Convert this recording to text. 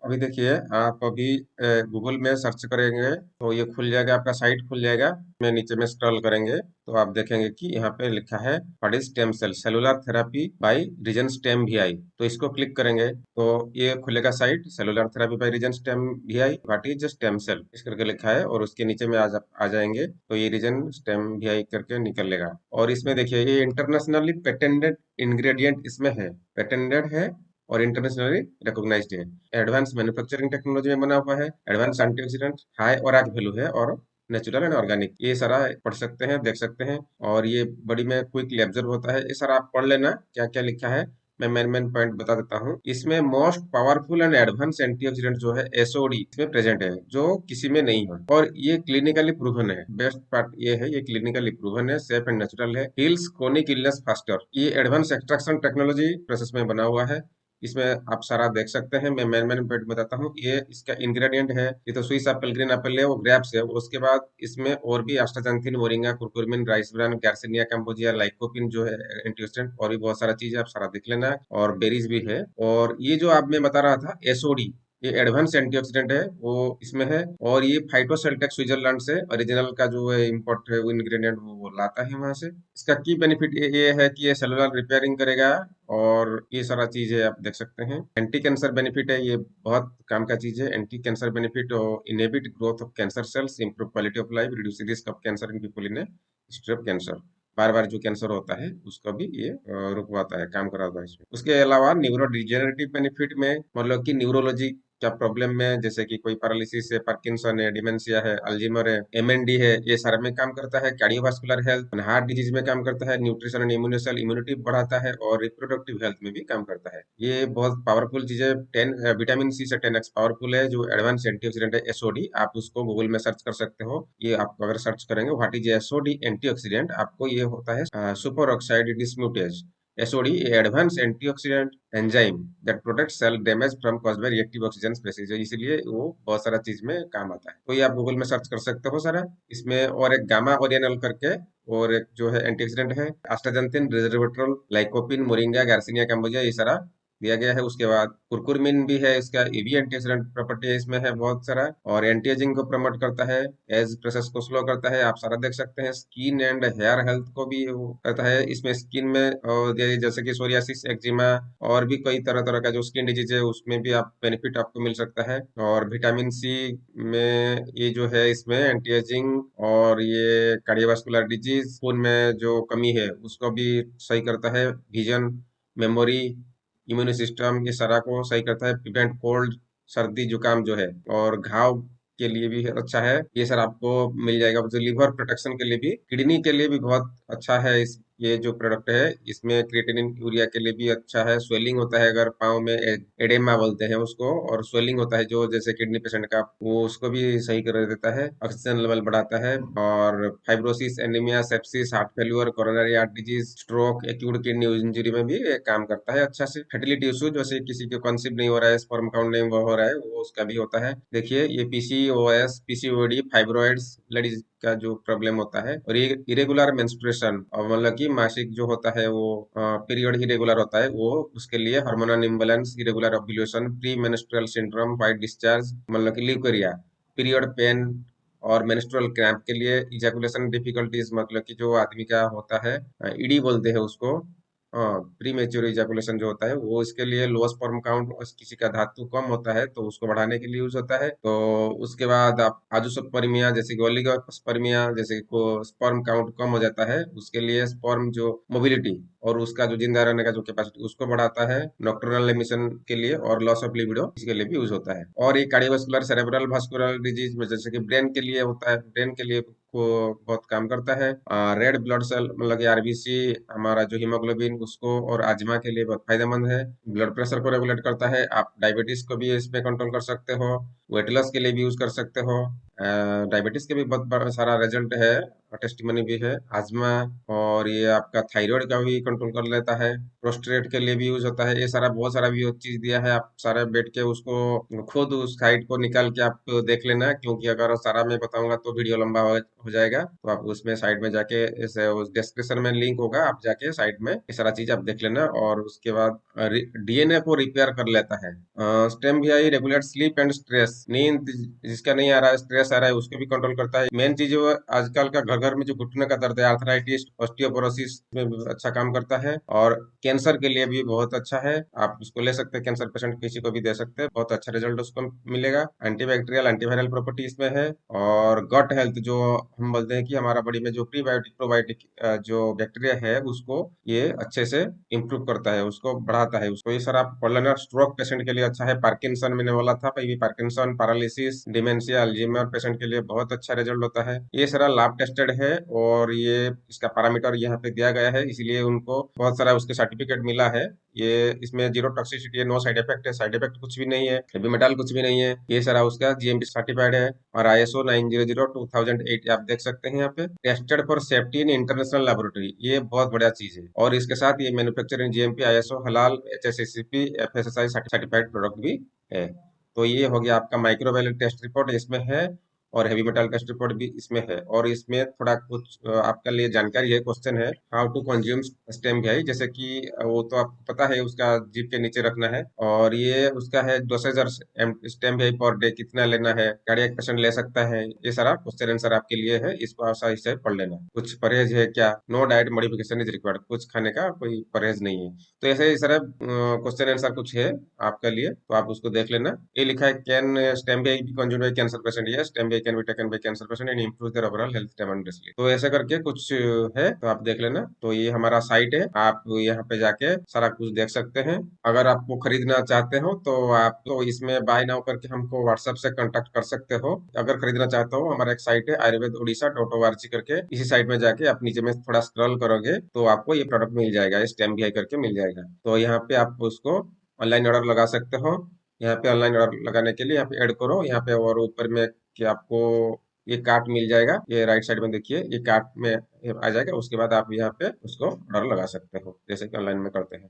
अभी देखिए, आप अभी गूगल में सर्च करेंगे तो ये खुल जाएगा, आपका साइट खुल जाएगा। में नीचे में स्क्रॉल करेंगे तो आप देखेंगे कि यहाँ पे लिखा है what is stem cell cellular therapy by region stem VI. तो इसको क्लिक करेंगे तो ये खुलेगा site cellular therapy by region stem VI what is stem cell इस करके लिखा है, और उसके नीचे में आ जाएंगे तो ये रीजन स्टेम वीआई करके निकलेगा। और इसमें देखिए ये इंटरनेशनली पेटेंटेड इंग्रेडिएंट इसमें है, पेटेंटेड है और इंटरनेशनली रिकॉग्नाइज्ड है। एडवांस मैन्युफैक्चरिंग टेक्नोलॉजी में बना हुआ है, एडवांस एंटीऑक्सीडेंट, हाई ऑरग वैल्यू है, और नेचुरल एंड ऑर्गेनिक। ये सारा पढ़ सकते हैं, देख सकते हैं। और ये बड़ी में क्विकली ऑब्जर्व होता है, ये सारा आप पढ़ लेना क्या क्या लिखा है। मैं मेन पॉइंट बता देता हूँ। इसमें most powerful and advance antioxidant जो है एसओडी इसमें प्रेजेंट है, जो किसी में नहीं है, और ये क्लिनिकली प्रूवन है। बेस्ट पार्ट ये है, ये क्लिनिकली प्रूवन है, सेफ एंड नेचुरल है, हील्स क्रोनिक इलनेस फास्टर। ये एडवांस एक्सट्रैक्शन टेक्नोलॉजी प्रोसेस में बना हुआ है। इसमें आप सारा देख सकते हैं। मैं मेन पॉइंट बताता हूँ। ये इसका इंग्रेडिएंट है, ये तो स्विस एप्पल, ग्रीन एप्पल है, वो ग्रेप्स है। उसके बाद इसमें और भी astaxanthin, moringa, curcumin, rice bran, garcinia cambogia, lycopene जो है एंटीऑक्सीडेंट, और भी बहुत सारा चीज है, आप सारा देख लेना। और बेरीज भी है। और ये जो आप मैं बता रहा था एसओडी, ये एडवांस एंटीऑक्सीडेंट है, वो इसमें है। और ये फाइटोसेल्टेक स्विट्जरलैंड से ओरिजिनल का जो है इम्पोर्ट है, वो इंग्रेडिएंट वो लाता है वहां से। इसका की बेनिफिट ये है कि ये सेलुलर रिपेयरिंग करेगा, और ये सारा चीजें आप देख सकते हैं। एंटी कैंसर बेनिफिट है, ये बहुत काम का चीज है। एंटी कैंसर बेनिफिट और inhibit growth of cancer cells, improve quality of life, reduce risk of cancer in people in history of cancer. बार बार जो कैंसर होता है उसका भी ये रुकवाता है, काम कराता है इसमें। उसके अलावा न्यूरो डिजेनरेटिव बेनिफिट में, मतलब कि न्यूरोलॉजी क्या प्रॉब्लम में, जैसे कि कोई पैरालिसिस है, पार्किंसन है, डिमेंशिया है, अल्जीमर है, एमएनडी है, ये सारे में काम करता है। कार्डियोवास्कुलर हेल्थ, हार्ट डिजीज में काम करता है। न्यूट्रिशन एंड इम्यूनिसल इम्यूनिटी बढ़ाता है, और रिप्रोडक्टिव हेल्थ में भी काम करता है। ये बहुत पावरफुल चीज है। 10 विटामिन सी से 10x पावरफुल है, जो एडवांस एंटीऑक्सीडेंट है एसओडी। आप उसको गूगल में सर्च कर सकते हो। ये आप अगर सर्च करेंगे व्हाट इज एसओडी एंटीऑक्सीडेंट, आपको ये होता है superoxide dismutase. SOD advance antioxidant enzyme that protect cell damage from caused by reactive oxygen species, इसलिए वो बहुत सारा चीज में काम आता है। तो ये आप गूगल में सर्च कर सकते हो सारा। इसमें और एक गामा ओरिएनल करके और एक जो है एंटीऑक्सीडेंट है, आस्टाजेंथिन, रेस्वेट्रोल, लाइकोपिन, मोरिंगा, गार्सिनिया कैम्बोजिया, ये सारा दिया गया है। उसके बाद कुरकुरमिन भी है, इसका ये भी एंटीऑक्सीडेंट प्रॉपर्टी है, इसमें है बहुत सारा। और एंटी एजिंग को प्रमोट करता है, एज प्रोसेस को स्लो करता है, आप सारा देख सकते हैं। स्किन एंड हेयर हेल्थ को भी वो करता है। इसमें स्किन में और जैसे कि सोरियासिस, एक्जिमा, और भी कई तरह तरह का जो स्किन डिजीज है उसमें भी आप बेनिफिट आपको मिल सकता है। और विटामिन सी में ये जो है इसमें एंटी एजिंग, और ये कार्डियोवास्कुलर डिजीज, खून में जो कमी है उसको भी सही करता है। विजन, मेमोरी, इम्यून सिस्टम, ये सारा को सही करता है। प्रिवेंट कोल्ड, सर्दी जुकाम जो है, और घाव के लिए भी अच्छा है। ये सर आपको मिल जाएगा। जो लिवर प्रोटेक्शन के लिए भी, किडनी के लिए भी बहुत अच्छा है। इस ये जो प्रोडक्ट है इसमें क्रिएटिनिन, यूरिया के लिए भी अच्छा है। स्वेलिंग होता है अगर पाँव में, एडेमा बोलते हैं उसको, और स्वेलिंग होता है जो जैसे किडनी पेशेंट का, वो उसको भी सही कर देता है। ऑक्सीजन लेवल बढ़ाता है। और fibrosis, anaemia, sepsis, heart failure, coronary heart disease, stroke, acute kidney injury में भी ये काम करता है अच्छा से। फर्टिलिटी इश्यू, जैसे किसी को कंसीव नहीं हो रहा है, स्पर्म काउंट नहीं हो रहा है, वो उसका भी होता है। देखिए ये पीसीओएस, पीसीओडी, फाइब्रॉइड्स, लेडीज का जो प्रॉब्लम होता है, और ये इरेगुलर मेंस्ट्रुएशन, और मतलब कि मासिक जो होता है वो पीरियड इरेगुलर होता है, वो उसके लिए hormonal imbalance, irregular ovulation, pre menstrual syndrome, white discharge, मतलब कि ल्यूकेरिया, पीरियड पेन, और मेंस्ट्रुअल क्रैम्प के लिए, इजैकुलेशन डिफिकल्टीज, मतलब कि जो आदमी का होता है, ईडी बोलते हैं उसको, प्री मेच्योर इजैकुलेशन जो होता है, वो इसके लिए। लो स्पर्म काउंट, किसी का धातु कम होता है तो उसको बढ़ाने के लिए यूज होता है। तो उसके बाद आप आजूस्पर्मिया, जैसे कि ओलिगोस्पर्मिया, जैसे को स्पर्म काउंट कम हो जाता है, उसके लिए स्पर्म जो मोबिलिटी और उसका जो जिंदा रहने का जो कैपेसिटी, उसको बढ़ाता है। नॉक्टर्नल एमिशन के लिए, और लॉस ऑफ लिबिडो, इसके लिए भी यूज होता है। और ये कार्डियोवास्कुलर, सेरेब्रल वास्कुलर डिजीज में, जैसे कि ब्रेन के लिए होता है, ब्रेन के लिए को बहुत काम करता है। रेड ब्लड सेल, मतलब कि आरबीसी, हमारा जो हीमोग्लोबिन, उसको और आजमा के लिए बहुत फायदेमंद है। ब्लड प्रेशर को रेगुलेट करता है। आप डायबिटीज को भी इसमें कंट्रोल कर सकते हो। वेट लॉस के लिए भी यूज कर सकते हो। डायबिटीज के भी बहुत बड़ा सारा रिजल्ट है, टेस्टिमनी भी है। अजमा और ये आपका थायराइड का भी कंट्रोल कर लेता है। प्रोस्टेट के लिए भी यूज होता है। ये सारा बहुत सारा भी चीज दिया है। आप सारे बैठ के उसको खुद उस साइट को निकाल के आप देख लेना, क्योंकि अगर सारा मैं बताऊंगा तो वीडियो लंबा हो जाएगा। तो आप उसमें साइड में जाके इस उस डिस्क्रिप्शन में लिंक होगा, आप जाके साइट में ये सारा चीज आप देख लेना। और उसके बाद डीएनए को रिपेयर कर लेता है। स्टेम भी आई रेगुलेट स्लीप एंड स्ट्रेस, नींद जिसका नहीं आ रहा है, स्ट्रेस आ रहा है, उसको भी कंट्रोल करता है। मेन चीज वो आजकल का घर घर में जो घुटने का दर्द है, आर्थराइटिस, ऑस्टियोपोरोसिस में भी अच्छा काम करता है। और कैंसर के लिए भी बहुत अच्छा है। आप उसको ले सकते हैं, कैंसर पेशेंट किसी को भी दे सकते हैं, बहुत अच्छा रिजल्ट उसको मिलेगा। एंटीबैक्टीरियल एंटीवायरल प्रॉपर्टी इसमें है। और गट हेल्थ, जो हम बोलते हैं कि हमारा बॉडी में जो प्रीबायोटिक प्रोबायोटिक जो बैक्टीरिया है, उसको ये अच्छे से इम्प्रूव करता है, उसको बढ़ाता है। उसको ये सर आप पढ़ लेना। स्ट्रोक पेशेंट के लिए अच्छा है। पार्किंसन मैंने बोला था, Parkinson, paralysis, dementia, Alzheimer patient के लिए बहुत अच्छा रिजल्ट होता है। ये सारा लैब टेस्टेड है और ये इसका पैरामीटर यहाँ पे दिया गया है, इसलिए उनको बहुत सारा उसके सर्टिफिकेट मिला है। ये इसमें जीरो टॉक्सिसिटी है, नो साइड इफेक्ट है, साइड इफेक्ट कुछ भी नहीं है, हेवी मेटल कुछ भी नहीं है। ये सारा उसका जीएमपी सर्टिफाइड है। और आईएसओ 900/2008 आप देख सकते हैं यहाँ पे, tested for safety in international laboratory. ये बहुत बढ़िया चीज है। और इसके साथ ये मैन्युफैक्चरिंग जीएमपी, आईएसओ, हलाल, एचएसएससीपी, एफएसएसआई सर्टिफाइड प्रोडक्ट भी है। तो ये हो गया आपका माइक्रोबायोलॉजी टेस्ट रिपोर्ट इसमें है। और हेवी मेटल टेस्ट रिपोर्ट भी इसमें है। और इसमें थोड़ा कुछ आपके लिए जानकारी है, क्वेश्चन है, हाउ टू कंज्यूम स्टेम है। जैसे कि वो तो आपको पता है, उसका जीभ के नीचे रखना है। और ये उसका है डोसेज स्टेम है पर डे कितना लेना है, कार्डियक पेशेंट ले सकता है। ये सारा क्वेश्चन आंसर आपके लिए है, इसको आसानी से पढ़ लेना। कुछ परहेज है क्या, no diet modification is required, कुछ खाने का कोई परहेज नहीं है। तो ऐसे ही सारा क्वेश्चन आंसर कुछ है आपके लिए, तो आप उसको देख लेना। ये लिखा है, can stem be consumed by cancer patient, yes stem B can be taken by cancer patient and improve their overall health tremendously. तो ऐसे करके कुछ है, तो आप देख लेना। तो ये हमारा साइट है, आप यहाँ पे जाके सारा कुछ देख सकते हैं। अगर आपको खरीदना चाहते हो तो आप तो इसमें बाय नाउ करके हमको व्हाट्सएप से कांटेक्ट कर सकते हो। अगर खरीदना चाहते हो, हमारा एक साइट है ayurvedorisha.org करके, इसी साइट में जाके आप नीचे में थोड़ा स्क्रॉल करोगे तो आपको ये प्रोडक्ट मिल जाएगा, स्टेम भी करके मिल जाएगा। तो यहाँ पे आप उसको ऑनलाइन ऑर्डर लगा सकते हो। यहाँ पे ऑनलाइन ऑर्डर लगाने के लिए यहाँ पे ऐड करो यहाँ पे, और ऊपर में कि आपको ये कार्ट मिल जाएगा, ये राइट साइड में देखिए, ये कार्ट में आ जाएगा। उसके बाद आप यहाँ पे उसको ऑर्डर लगा सकते हो, जैसे कि ऑनलाइन में करते हैं।